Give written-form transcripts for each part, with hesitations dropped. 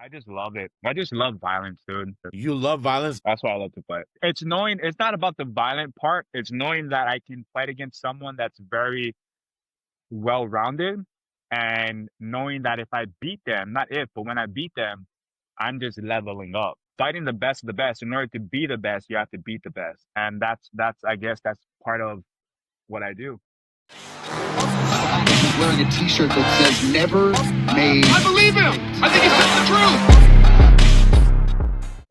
I just love it. I just love violence, dude. You love violence? That's why I love to fight. It's knowing it's not about the violent part. It's knowing that I can fight against someone that's very well-rounded and knowing that if I beat them, not if, but when I beat them, I'm just leveling up. Fighting the best of the best. In order to be the best, you have to beat the best. And that's I guess that's part of what I do. He's wearing a t-shirt that says never made. I believe him. I think he's telling the truth.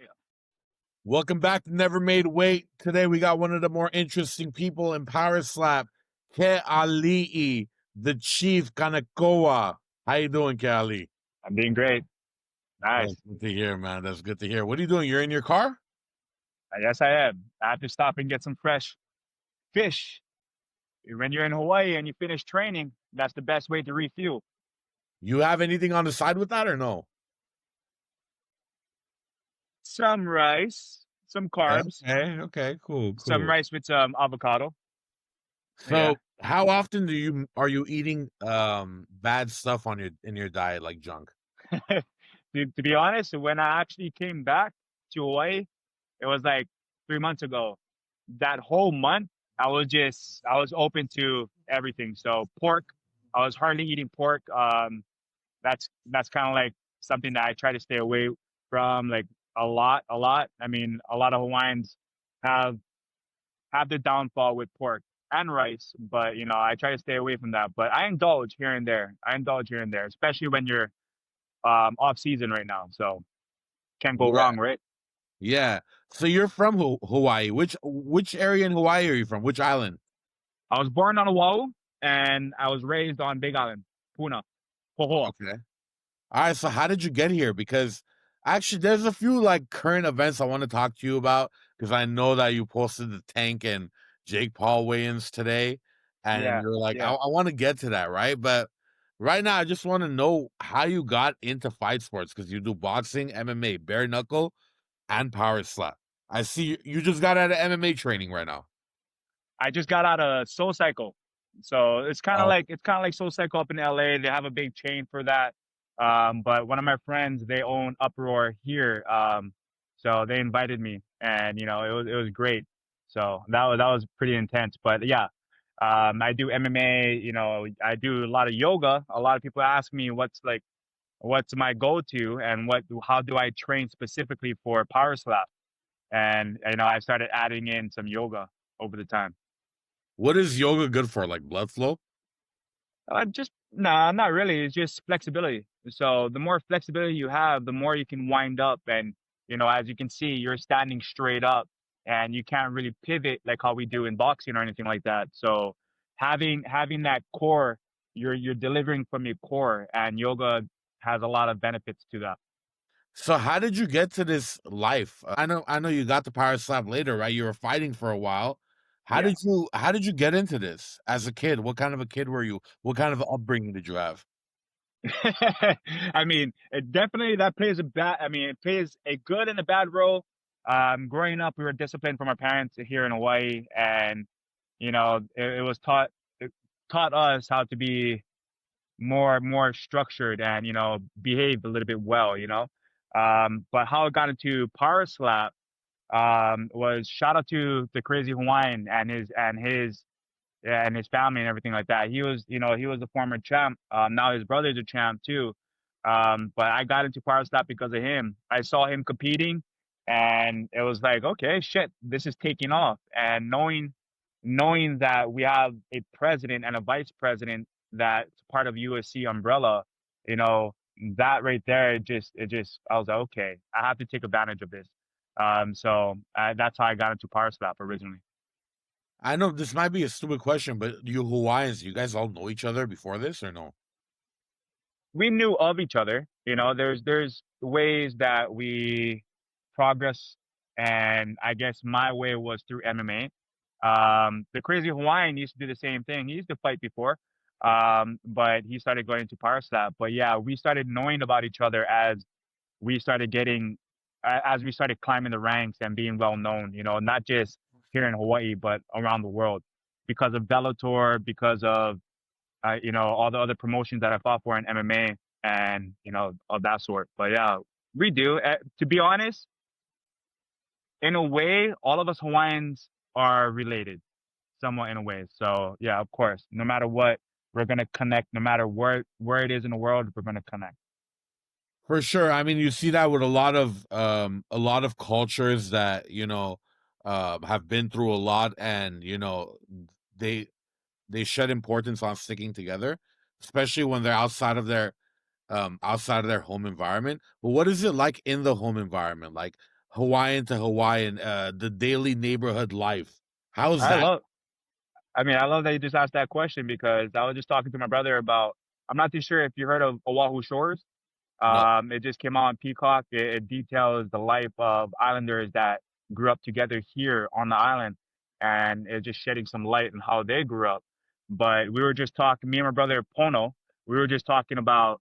Welcome back to Never Made Weight. Today we got one of the more interesting people in Power Slap, Kealii, the Chief Kanekoa. How you doing, Kealii? I'm doing great. Nice. That's good to hear, man. That's good to hear. What are you doing? You're in your car? Yes, I am. I have to stop and get some fresh fish. When you're in Hawaii and you finish training, that's the best way to refuel. You have anything on the side with that or no? Some rice, some carbs, Okay, cool. some rice with some avocado. So how often are you eating bad stuff in your diet, like junk? To be honest, when I actually came back to Hawaii, it was like 3 months ago. That whole month, I was open to everything. So pork, I was hardly eating pork. That's kind of like something that I try to stay away from, like a lot. I mean, a lot of Hawaiians have the downfall with pork and rice, but I try to stay away from that. But I indulge here and there. Especially when you're off season right now. So can't go Yeah. wrong, right? Yeah. So you're from Hawaii. Which area in Hawaii are you from? Which island? I was born on Oahu and I was raised on Big Island, Puna, Pohoa. Okay. All right. So how did you get here? Because actually, there's a few like current events I want to talk to you about because I know that you posted the Tank and Jake Paul weigh-ins today, and Yeah, you're like, yeah. I want to get to that, right? But right now, I just want to know how you got into fight sports because you do boxing, MMA, bare knuckle, and power slap. I see you just got out of MMA training right now. I just got out of Soul Cycle. So Oh, it's kind of like Soul Cycle up in LA. They have a big chain for that. But one of my friends, they own Uproar here. So they invited me and it was great. So that was pretty intense. But yeah, I do MMA, I do a lot of yoga. A lot of people ask me what's my go-to and how do I train specifically for power slap? And I started adding in some yoga over the time. what is yoga good for? Like blood flow? Just nah, not really. It's just flexibility. So the more flexibility you have, the more you can wind up. And as you can see, you're standing straight up, and you can't really pivot like how we do in boxing or anything like that. So having that core, you're delivering from your core, and yoga has a lot of benefits to that. So how did you get to this life? I know you got the power slap later, right? You were fighting for a while. Yeah. How did you get into this as a kid? What kind of a kid were you? What kind of upbringing did you have? I mean, it definitely that plays a bad. I mean, it plays a good and a bad role. Growing up, we were disciplined from our parents here in Hawaii, and it was it taught us how to be more structured and behave a little bit well. But how it got into power slap was shout out to the crazy Hawaiian and his family and everything like that. He was a former champ. Now his brother's a champ too. But I got into power slap because of him. I saw him competing, and it was like, okay, shit, this is taking off. And knowing that we have a president and a vice president that's part of USC umbrella, you know, that right there, I was like, okay, I have to take advantage of this. So that's how I got into power slap originally. I know this might be a stupid question, but you Hawaiians, you guys all know each other before this or no? We knew of each other. There's ways that we progress, and I guess my way was through MMA. The crazy Hawaiian used to do the same thing. He used to fight before, but he started going to power slap. But yeah, we started knowing about each other we started getting, as we started climbing the ranks and being well known. Not just here in Hawaii, but around the world, because of Bellator, because of all the other promotions that I fought for in MMA and of that sort. But yeah, We do. To be honest, in a way, all of us Hawaiians are related, somewhat in a way. So yeah, of course, no matter what, we're gonna connect. No matter where it is in the world, we're gonna connect. For sure. I mean, you see that with a lot of cultures that, have been through a lot, and they they shed importance on sticking together, especially when they're outside of their home environment. But what is it like in the home environment? Like Hawaiian to Hawaiian, the daily neighborhood life. How's I that? love. I mean, I love that you just asked that question because I was just talking to my brother about. I'm not too sure if you heard of Oahu Shores. No. It just came out on Peacock. It details the life of islanders that grew up together here on the island, and it's just shedding some light on how they grew up. But we were just talking, me and my brother Pono, we were just talking about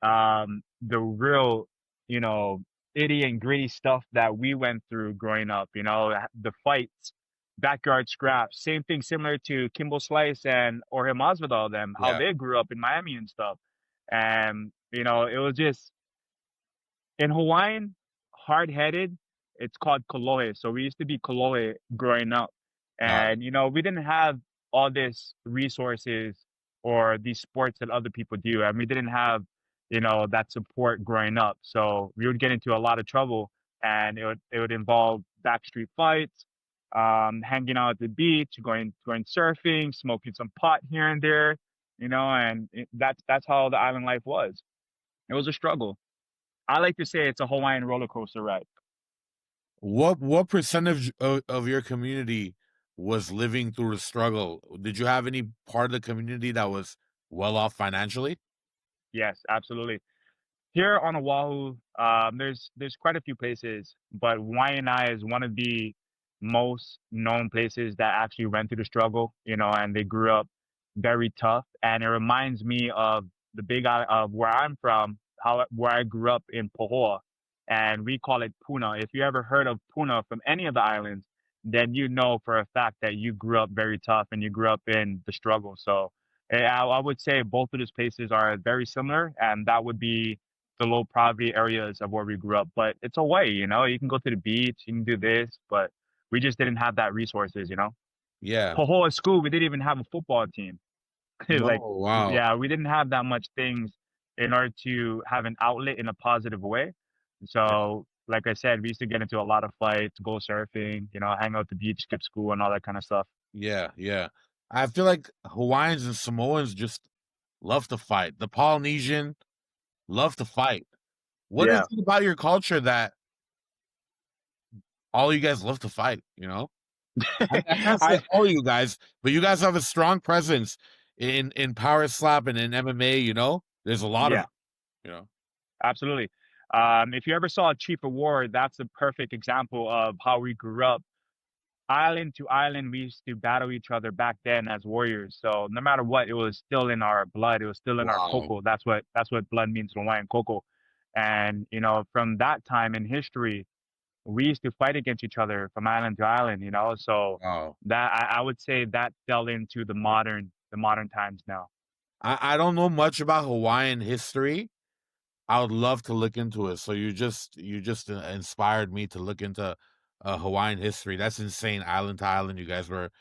the real, you know, itty and gritty stuff that we went through growing up, the fights, backyard scraps, same thing similar to Kimbo Slice and or Masvidal, them, how Yeah. they grew up in Miami and stuff. And, it was just in Hawaiian, hard-headed, it's called kolohe. So we used to be kolohe growing up. Got it. And, we didn't have all this resources or these sports that other people do. And we didn't have, that support growing up. So we would get into a lot of trouble and it would involve backstreet fights, hanging out at the beach, going surfing, smoking some pot here and there, and that's how the island life was. It was a struggle. I like to say it's a Hawaiian roller coaster ride. What percentage of your community was living through the struggle? Did you have any part of the community that was well off financially? Yes, absolutely. Here on Oahu, there's quite a few places, but Waianae is one of the most known places that actually went through the struggle, and they grew up very tough. And it reminds me of the Big Island of where I'm from, where I grew up in Pohoa, and we call it Puna. If you ever heard of Puna from any of the islands, then you know for a fact that you grew up very tough and you grew up in the struggle. So I would say both of those places are very similar, and that would be the low poverty areas of where we grew up. But it's a way, you can go to the beach, you can do this, but we just didn't have that resources. Yeah. Pahoa school, we didn't even have a football team. No, Like, wow. yeah, we didn't have that much things in order to have an outlet in a positive way. So, like I said, we used to get into a lot of fights, go surfing, hang out at the beach, skip school, and all that kind of stuff. Yeah, yeah. I feel like Hawaiians and Samoans just love to fight. The Polynesian love to fight. What is Yeah. it about your culture that all you guys love to fight, you know? I can't say I all you guys, but you guys have a strong presence in power slap and in MMA, you know? There's a lot of yeah. it, you know? Absolutely. If you ever saw Chief of War, that's a perfect example of how we grew up. Island to island, we used to battle each other back then as warriors. So no matter what, it was still in our blood. It was still in our Wow. koko. That's what blood means in Hawaiian koko. And from that time in history, we used to fight against each other from island to island. So Wow. that I would say that fell into the modern times now. I don't know much about Hawaiian history. I would love to look into it. So you just inspired me to look into Hawaiian history. That's insane. Island to island, you guys were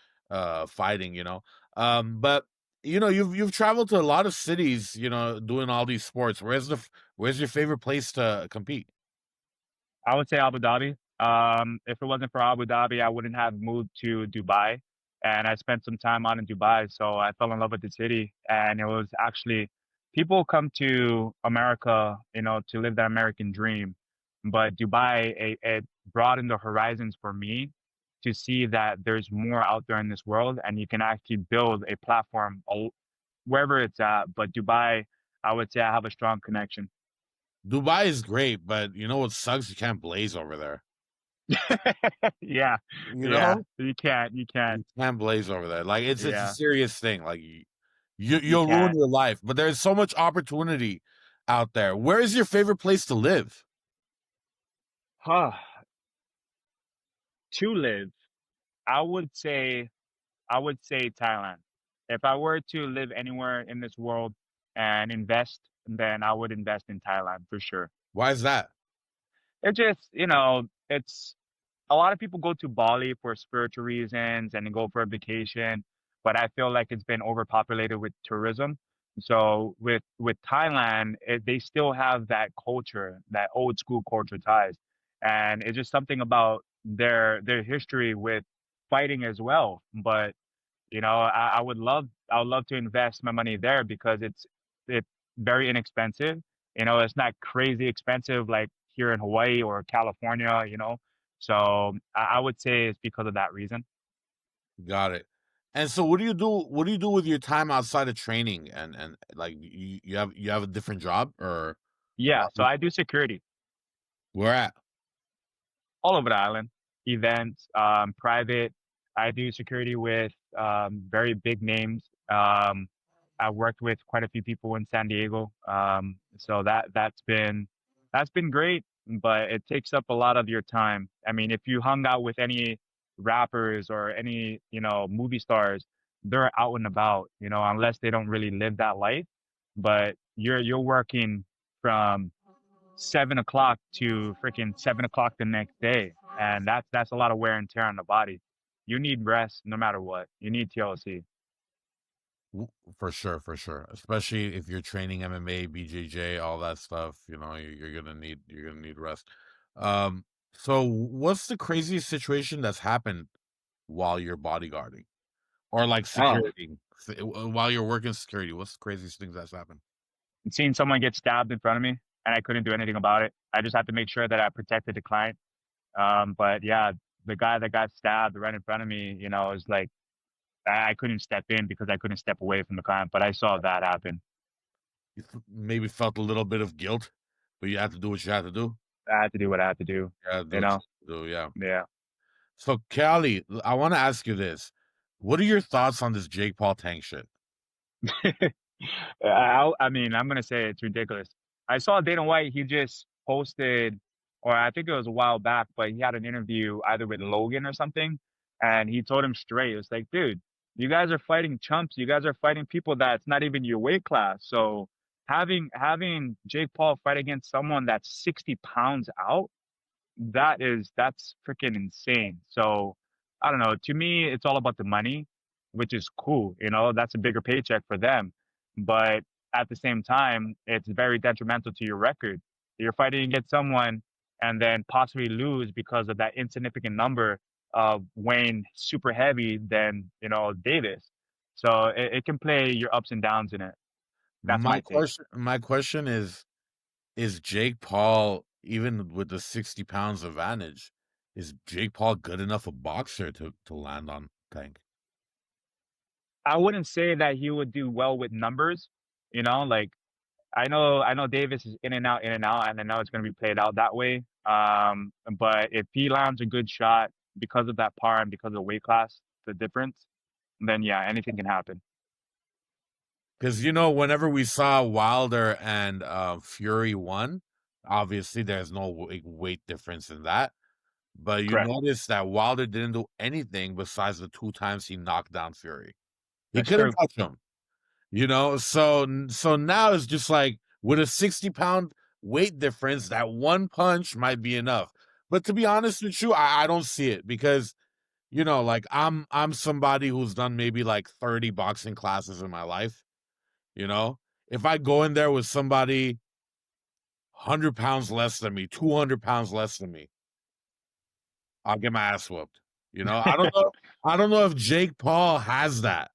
fighting. But you've traveled to a lot of cities. Doing all these sports. Where's your favorite place to compete? I would say Abu Dhabi. If it wasn't for Abu Dhabi, I wouldn't have moved to Dubai. And I spent some time out in Dubai, so I fell in love with the city. And it was actually people come to America, to live that American dream. But Dubai, it broadened the horizons for me to see that there's more out there in this world, and you can actually build a platform wherever it's at. But Dubai, I would say I have a strong connection. Dubai is great, but you know what sucks? You can't blaze over there. Yeah, You yeah. know, You can't. You can't. you can't blaze over there. Like it's a Yeah, serious thing. Like you you'll ruin can't. your life. But there's so much opportunity out there. Where is your favorite place to live? Huh. To live, I would say Thailand. If I were to live anywhere in this world and invest, then I would invest in Thailand for sure. Why is that? it just, you know, it's a lot of people go to Bali for spiritual reasons and go for a vacation, but I feel like it's been overpopulated with tourism. So with Thailand, they still have that culture, that old school culture ties, and it's just something about their history with fighting as well. But you know, I would love to invest my money there because it's very inexpensive. You know, it's not crazy expensive like here in Hawaii or California, you know. So I would say it's because of that reason. Got it. And so what do you do? What do you do with your time outside of training? And like you have a different job or Yeah, so I do security where at? all over the island, events, private. I do security with very big names. I worked with quite a few people in San Diego. So that's been great, but it takes up a lot of your time. I mean, if you hung out with any rappers or any, you know, movie stars, they're out and about, you know, unless they don't really live that life. But you're working from 7 o'clock to freaking 7 o'clock the next day. And that's a lot of wear and tear on the body. You need rest no matter what. You need TLC. For sure, for sure. Especially if you're training MMA, BJJ, all that stuff, you know, you're gonna need rest. Um, so what's the craziest situation that's happened while you're bodyguarding or like Oh, security while you're working security? What's the craziest things that's happened? seeing someone get stabbed in front of me and I couldn't do anything about it. I just had to make sure that I protected the client. But yeah, the guy that got stabbed right in front of me, you know, is like I couldn't step in because I couldn't step away from the client. But I saw that happen. You maybe felt a little bit of guilt, but you had to do what you had to do. I had to do what I had to do. You had to do You what know, you had to do, yeah. yeah. So, Callie, I want to ask you this. What are your thoughts on this Jake Paul tank shit? I mean, I'm gonna say it's ridiculous. I saw Dana White. He just posted, or I think it was a while back, but he had an interview either with Logan or something, and he told him straight. It's like, dude, you guys are fighting chumps. You guys are fighting people that's not even your weight class. So having Jake Paul fight against someone that's 60 pounds out, that's freaking insane. So I don't know. To me, it's all about the money, which is cool. You know, that's a bigger paycheck for them. But at the same time, it's very detrimental to your record. You're fighting against someone and then possibly lose because of that insignificant number of weighing super heavy than, you know, Davis. So it can play your ups and downs in it. That's my take. My question is Jake Paul, even with the 60 pounds advantage, is Jake Paul good enough a boxer to land on tank? I wouldn't say that he would do well with numbers, you know, like I know Davis is in and out, and I know it's going to be played out that way. But if he lands a good shot because of that par and because of the weight class, the difference, then yeah, anything can happen. Because you know, whenever we saw Wilder and Fury won, obviously there's no weight difference in that. But you Correct. notice that Wilder didn't do anything besides the 2 times he knocked down Fury. He That's couldn't true. touch him. You know, so now it's just like with a 60-pound weight difference, that one punch might be enough. But to be honest with you, I don't see it because you know, like I'm somebody who's done maybe like 30 boxing classes in my life. You know, if I go in there with somebody 100 pounds less than me, 200 pounds less than me, I'll get my ass whooped. You know, I don't know. I don't know if Jake Paul has that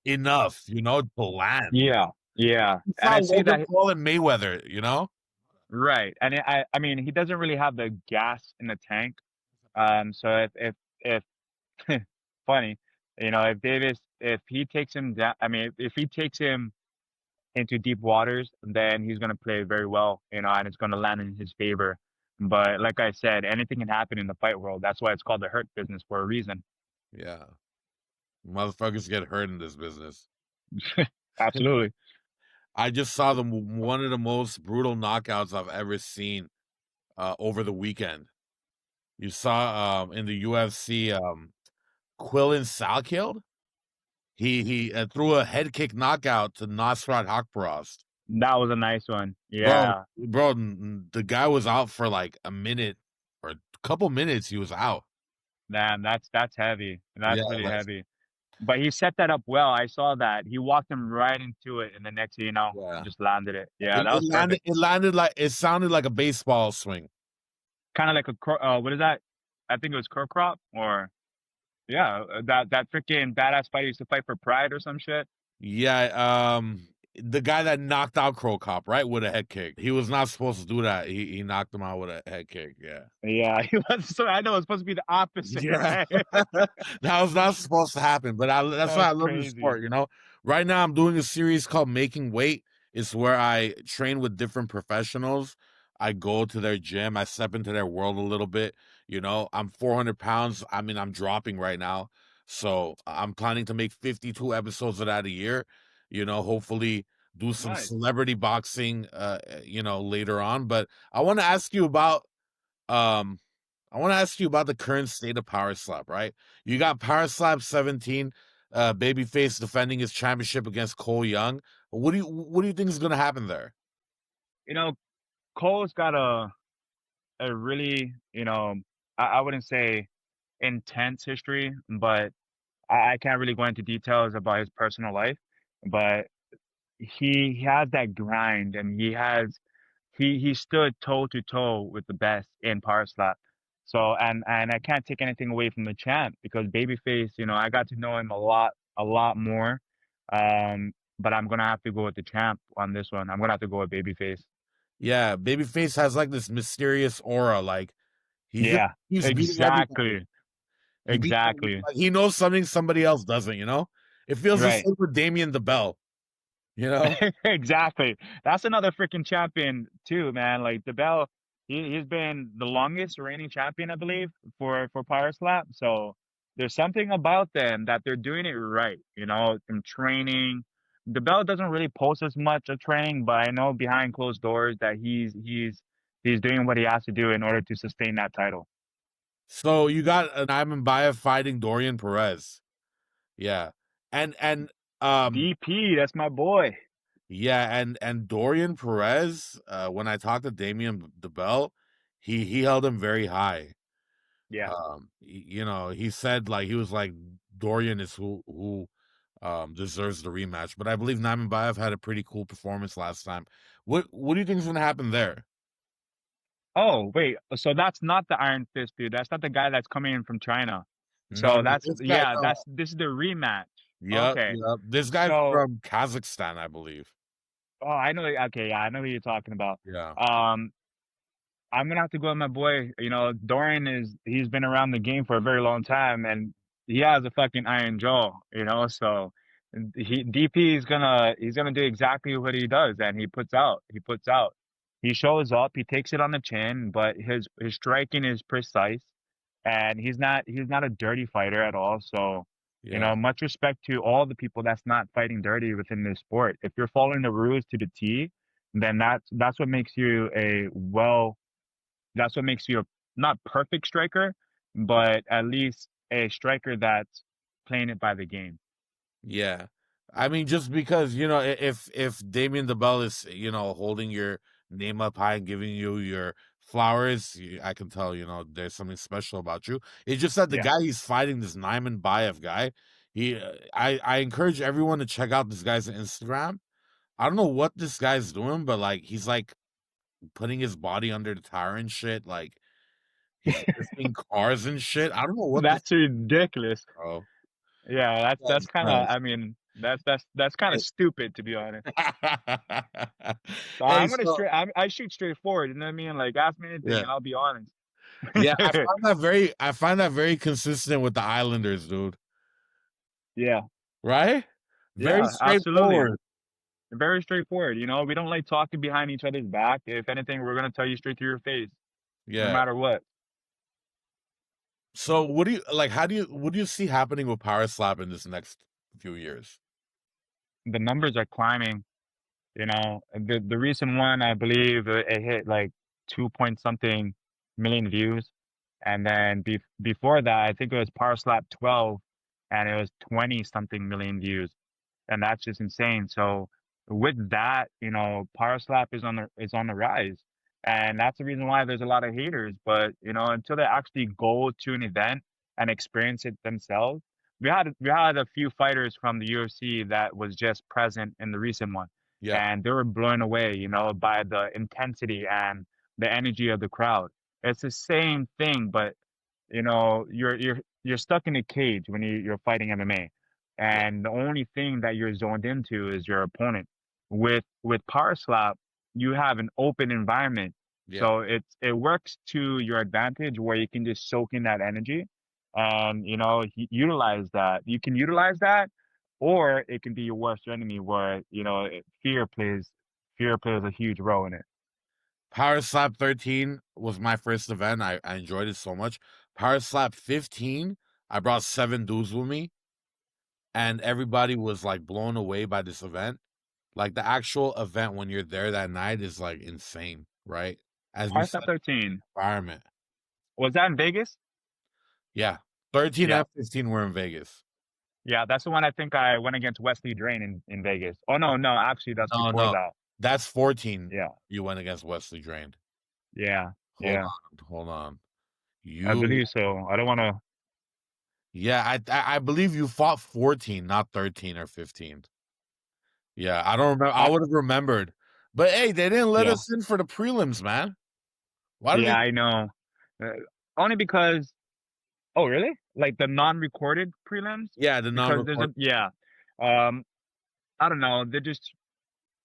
enough, you know, to land. Yeah, yeah, It's and I not see Logan that Paul and Mayweather, you know? right. And I mean, he doesn't really have the gas in the tank. So if funny, you know, if Davis, if he takes him down, I mean, if he takes him into deep waters, then he's going to play very well, you know, and it's going to land in his favor. But like I said, anything can happen in the fight world. That's why it's called the hurt business for a reason. Yeah. Motherfuckers get hurt in this business. Absolutely. I just saw one of the most brutal knockouts I've ever seen over the weekend. You saw in the UFC Quillen Salkeld. He threw a head kick knockout to Nasrat Hakparast. That was a nice one. Bro, Yeah. bro, the guy was out for like a minute or a couple minutes. He was out. Man, that's heavy. Yeah, That's really like heavy. But he set that up well. I saw that. He walked him right into it, and the next thing you know, yeah. just landed it. Yeah, It, that it was landed. perfect. It landed like it sounded like a baseball swing. Kind of like what is that? I think it was crow crop or yeah, that freaking badass fight used to fight for pride or some shit. Yeah, the guy that knocked out Crow Cop, right, with a head kick. He was not supposed to do that. He knocked him out with a head kick. Yeah. Yeah, he was. So I know it's supposed to be the opposite, Yeah. right? That was not supposed to happen, but that's why I That's love the crazy. sport, you know. Right now I'm doing a series called Making Weight. It's where I train with different professionals. I go to their gym, I step into their world a little bit, you know. I'm 400 pounds. I mean, I'm dropping right now. So I'm planning to make 52 episodes of that a year, you know, hopefully do some Nice. celebrity boxing you know, later on. But I want to ask you about um I want to ask you about the current state of Power Slap, right? You got Power Slap 17, Babyface defending his championship against Cole Young. What do you think is gonna happen there? You know, Cole's got a really, I wouldn't say intense history, but I can't really go into details about his personal life. But he has that grind, and he stood toe to toe with the best in power slap. So and I can't take anything away from the champ because Babyface, I got to know him a lot more. But I'm gonna have to go with the champ on this one. I'm gonna have to go with Babyface. Yeah, Babyface has like this mysterious aura, like he just Yeah, keeps beating everybody. exactly, He beats exactly. like he knows something somebody else doesn't, you know? It feels the Right. same with Damien the Bell, you know? Exactly. That's another freaking champion too, man. Like the Bell, he's been the longest reigning champion, I believe, for Power Slap. So there's something about them that they're doing it right, in training. The Bell doesn't really post as much of training, but I know behind closed doors that he's doing what he has to do in order to sustain that title. So you got an Ivan Baev fighting Dorian Perez. Yeah. And um DP, that's my boy. yeah, and Dorian Perez, when I talked to Damien DeBell, he held him very high. Yeah. You know, he said like he was like Dorian is who deserves the rematch. But I believe Baev had a pretty cool performance last time. What do you think is gonna happen there? Oh, wait. So that's not the Iron Fist dude. That's not the guy that's coming in from China. No, So no, that's this guy yeah, no. this is the rematch. Yep, Okay. yep. This guy's So, from Kazakhstan, I believe. oh, I know. Okay, yeah, I know who you're talking about. Yeah. Um, I'm gonna have to go with my boy. Dorian he's been around the game for a very long time, and he has a fucking iron jaw. So DP is he's gonna do exactly what he does, and he puts out. He puts out. He shows up. He takes it on the chin, but his striking is precise, and he's not a dirty fighter at all. So. Yeah. Much respect to all the people that's not fighting dirty within this sport. If you're following the rules to the T, then that's what makes you that's what makes you a not perfect striker, but at least a striker that's playing it by the game. Yeah. I mean, just because, you know, if Damien DeBell is, you know, holding your name up high and giving you your flowers, I can tell, you know, there's something special about you. It's just that the Yeah. guy he's fighting, this Naiman Baev guy, I encourage everyone to check out this guy's Instagram. I don't know what this guy's doing, but like he's like putting his body under the tire and shit. Like he's lifting cars and shit. I don't know what this That's ridiculous. bro. Yeah, that's That's kind of nuts. I mean, that's kind of stupid to be honest. So Hey, I'm gonna so I shoot straight forward, you know what I mean? Like ask me anything yeah, and I'll be honest. yeah, I find that very consistent with the Islanders, dude. Yeah. Right? Very Yeah, absolutely. straightforward. Very straightforward. We don't like talking behind each other's back. If anything, we're gonna tell you straight to your face, no Yeah. matter what. So what do you like? What do you see happening with Power Slap in this next few years? The numbers are climbing. The recent one, I believe it hit like 2 point something million views. And then before that, I think it was Power Slap 12 and it was 20 something million views. And that's just insane. So with that, power slap is on the rise. And that's the reason why there's a lot of haters. But until they actually go to an event and experience it themselves, we had a few fighters from the UFC that was just present in the recent one, Yeah. and they were blown away, by the intensity and the energy of the crowd. It's the same thing, but you're stuck in a cage when you're fighting MMA, Yeah. and the only thing that you're zoned into is your opponent. With power slap, you have an open environment, Yeah. so it works to your advantage where you can just soak in that energy, and utilize that. You can utilize that, or it can be your worst enemy, where fear plays a huge role in it. Power Slap 13 was my first event. I enjoyed it so much. Power Slap 15, I brought 7 dudes with me, and everybody was like blown away by this event. Like the actual event when you're there that night is like insane, right? As you Power said, slap 13, environment. was that in Vegas? Yeah. 13 Yeah. and 15 were in Vegas. Yeah, that's the one I think I went against Wesley Drain in Vegas. Oh no, no, actually that's No, before no. that. That's 14. Yeah, You went against Wesley Drained. yeah, Hold yeah. on, hold on. I You, believe so. I don't want to. yeah, I believe you fought 14, not 13 or 15. Yeah, I don't remember. I would have remembered. But hey, they didn't let Yeah, us in for the prelims, man. Why did yeah, they? I know. Uh, Only because. Oh, really? Like the non-recorded prelims? Yeah, the Because there's a non-report. yeah. Um, I don't know. They're just.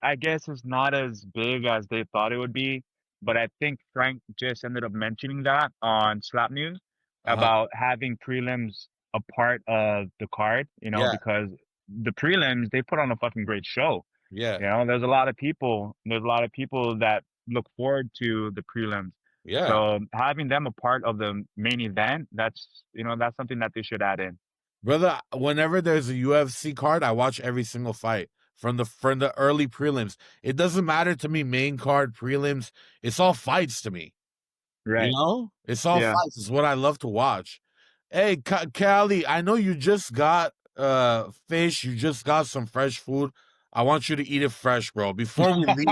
I guess it's not as big as they thought it would be. But I think Frank just ended up mentioning that on Slap News Uh-huh. about having prelims a part of the card, Yeah, because the prelims, they put on a fucking great show. yeah, There's a lot of people that look forward to the prelims. yeah. So having them a part of the main event, that's something that they should add in. Brother, whenever there's a UFC card, I watch every single fight from the early prelims. It doesn't matter to me, main card, prelims. It's all fights to me. You Right. know? It's all Yeah. fights. It's what I love to watch. Hey, Kealii, I know you just got fish, you just got some fresh food. I want you to eat it fresh, bro. Before we leave.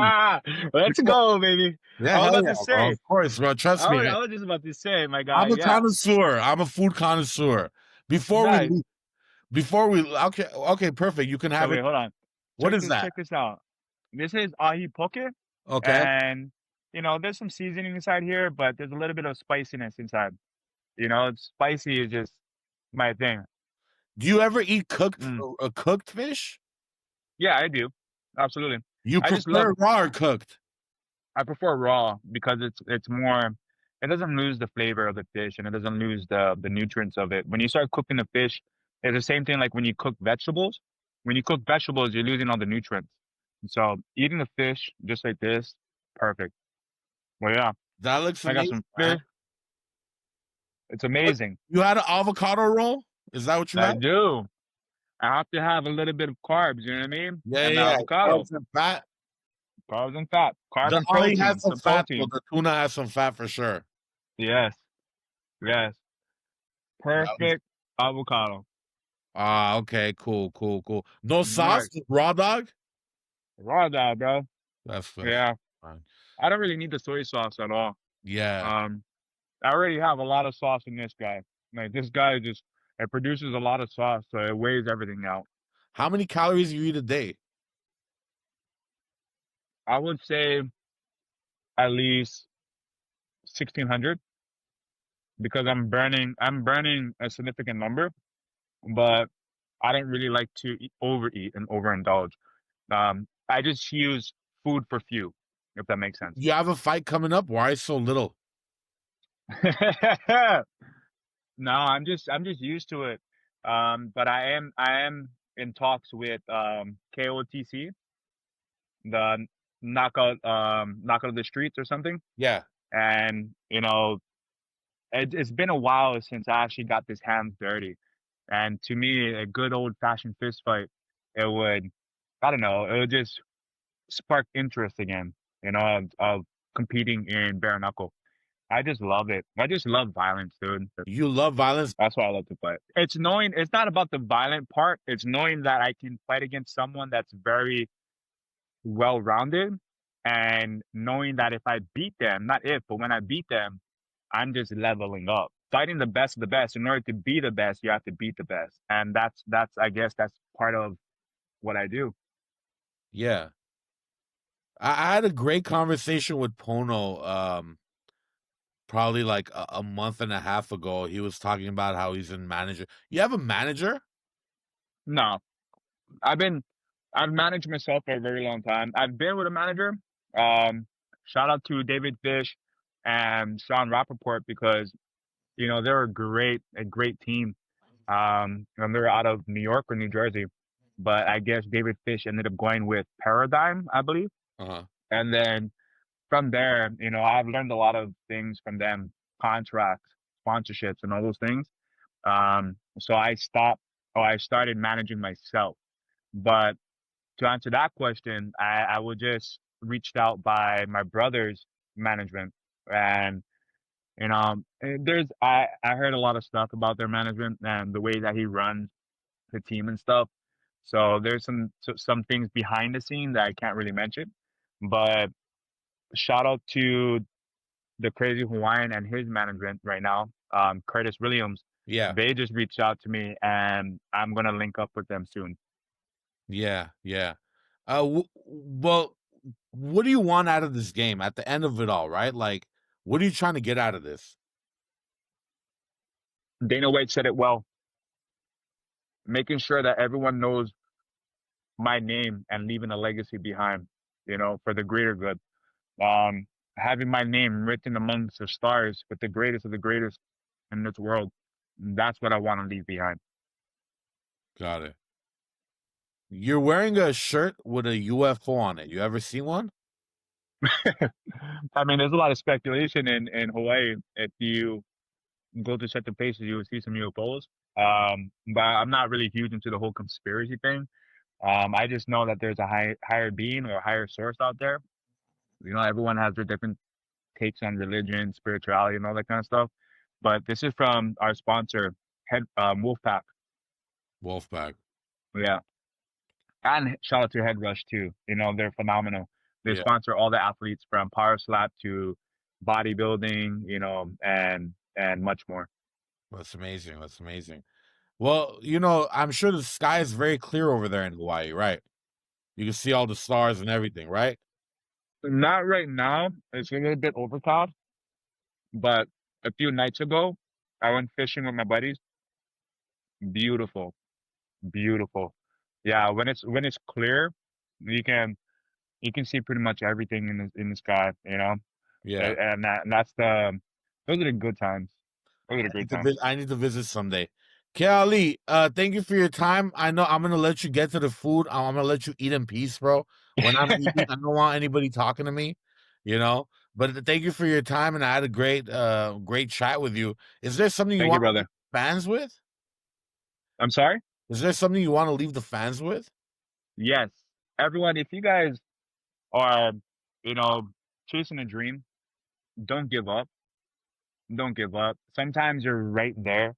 Let's Before, go, baby. yeah, I was hell about yeah, to bro. say. Of course, bro. Trust I me. was, I was just about to say, my guy. I'm a Yeah. connoisseur. I'm a food connoisseur. Before we Nice. leave, okay, perfect. You can So have wait, it. hold on. What Check is this. that? Check this out. This is ahi poke, Okay. and there's some seasoning inside here, but there's a little bit of spiciness inside. Spicy is just my thing. Do you ever eat Mm. cooked fish? Yeah, I do. Absolutely. You I just love. prefer raw or cooked? I prefer raw because it's more. It doesn't lose the flavor of the fish, and it doesn't lose the nutrients of it. When you start cooking the fish, it's the same thing like when you cook vegetables. When you cook vegetables, you're losing all the nutrients. So eating the fish just like this, perfect. Well, yeah, That looks I got amazing, some man. fish. It's amazing. You had an avocado roll? Is that what you I had? do. I have to have a little bit of carbs. You know what I mean? Yeah, And yeah. avocado, Carbs and fat. carbs and fat, carb The and ollie has protein, some some fat, though. protein. The tuna has some fat for sure. Yes, yes, That was, perfect avocado. okay, cool, cool, cool. No sauce, Right. just raw dog? Raw dog, bro. That's Yeah. fine. I don't really need the soy sauce at all. Yeah. Um, I already have a lot of sauce in this guy. Like this guy just it produces a lot of sauce, so it weighs everything out. How many calories you eat a day? I would say at least 1,600 because I'm burning a significant number, but I don't really like to overeat and overindulge. I just use food for fuel, if that makes sense. You have a fight coming up. Why so little? No, I'm just used to it. But I am in talks with KOTC, the knockout of the streets or something. Yeah. And it's been a while since I actually got this hands dirty. And to me, a good old fashioned fist fight, it would, I don't know, it would just spark interest again, of competing in bare knuckle. I just love it. I just love violence, dude. You love violence. That's why I love to fight. It's not about the violent part. It's knowing that I can fight against someone that's very well-rounded, and knowing that if I beat them, not if, but when I beat them, I'm just leveling up. Fighting the best of the best. In order to be the best, you have to beat the best. And that's I guess that's part of what I do. Yeah. I had a great conversation with Pono probably like a month and a half ago. He was talking about how he's in manager. You have a manager? No. I've managed myself for a very long time. I've been with a manager. Shout out to David Fish and Sean Rappaport because they're a great team. And they're out of New York or New Jersey, but I guess David Fish ended up going with Paradigm, I believe. Uh-huh. And then from there, I've learned a lot of things from them, contracts, sponsorships, and all those things. So I started managing myself. But to answer that question, I was just reached out by my brother's management, and I heard a lot of stuff about their management and the way that he runs the team and stuff. So there's some things behind the scene that I can't really mention, but shout out to the Crazy Hawaiian and his management right now, Curtis Williams. Yeah. They just reached out to me, and I'm gonna link up with them soon. Yeah. Well, what do you want out of this game at the end of it all, right? Like, what are you trying to get out of this? Dana White said it well. Making sure that everyone knows my name and leaving a legacy behind, for the greater good. Having my name written amongst the stars with the greatest of the greatest in this world. That's what I want to leave behind. Got it. You're wearing a shirt with a UFO on it. You ever seen one? I mean, there's a lot of speculation in Hawaii. If you go to certain places, you will see some UFOs. But I'm not really huge into the whole conspiracy thing. I just know that there's a higher being or a higher source out there. Everyone has their different takes on religion, spirituality, and all that kind of stuff. But this is from our sponsor, Wolfpack. Wolfpack. Yeah. And shout out to Head Rush too. They're phenomenal. They Yeah. sponsor all the athletes from power slap to bodybuilding, and much more. That's amazing. That's amazing. Well, I'm sure the sky is very clear over there in Hawaii, right? You can see all the stars and everything, right? Not right now. It's a little bit overcast. But a few nights ago, I went fishing with my buddies. Beautiful. Beautiful. Yeah, when it's clear, you can see pretty much everything in the sky, Yeah. And that's those are the good times. Those are the great times. I need to visit someday. Kealii, thank you for your time. I know I'm gonna let you get to the food. I'm gonna let you eat in peace, bro. When I'm eating, I don't want anybody talking to me, But thank you for your time, and I had a great chat with you. Is there something you Thank you, want to brother. leave the fans with? I'm sorry? Is there something you want to leave the fans with? Yes. Everyone, if you guys are, chasing a dream, don't give up. Don't give up. Sometimes you're right there.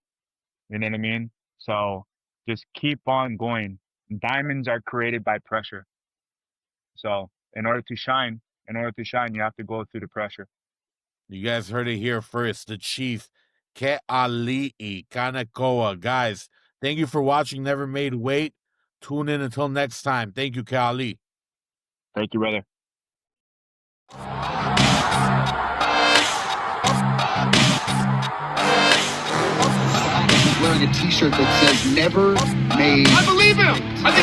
You know what I mean? So just keep on going. Diamonds are created by pressure. So in order to shine, you have to go through the pressure. You guys heard it here first. The Chief, Kealii Kanekoa. Guys, thank you for watching Never Made Weight. Tune in until next time. Thank you, Kealii. Thank you, brother. Wearing a T-shirt that says "Never Made." I believe him. I think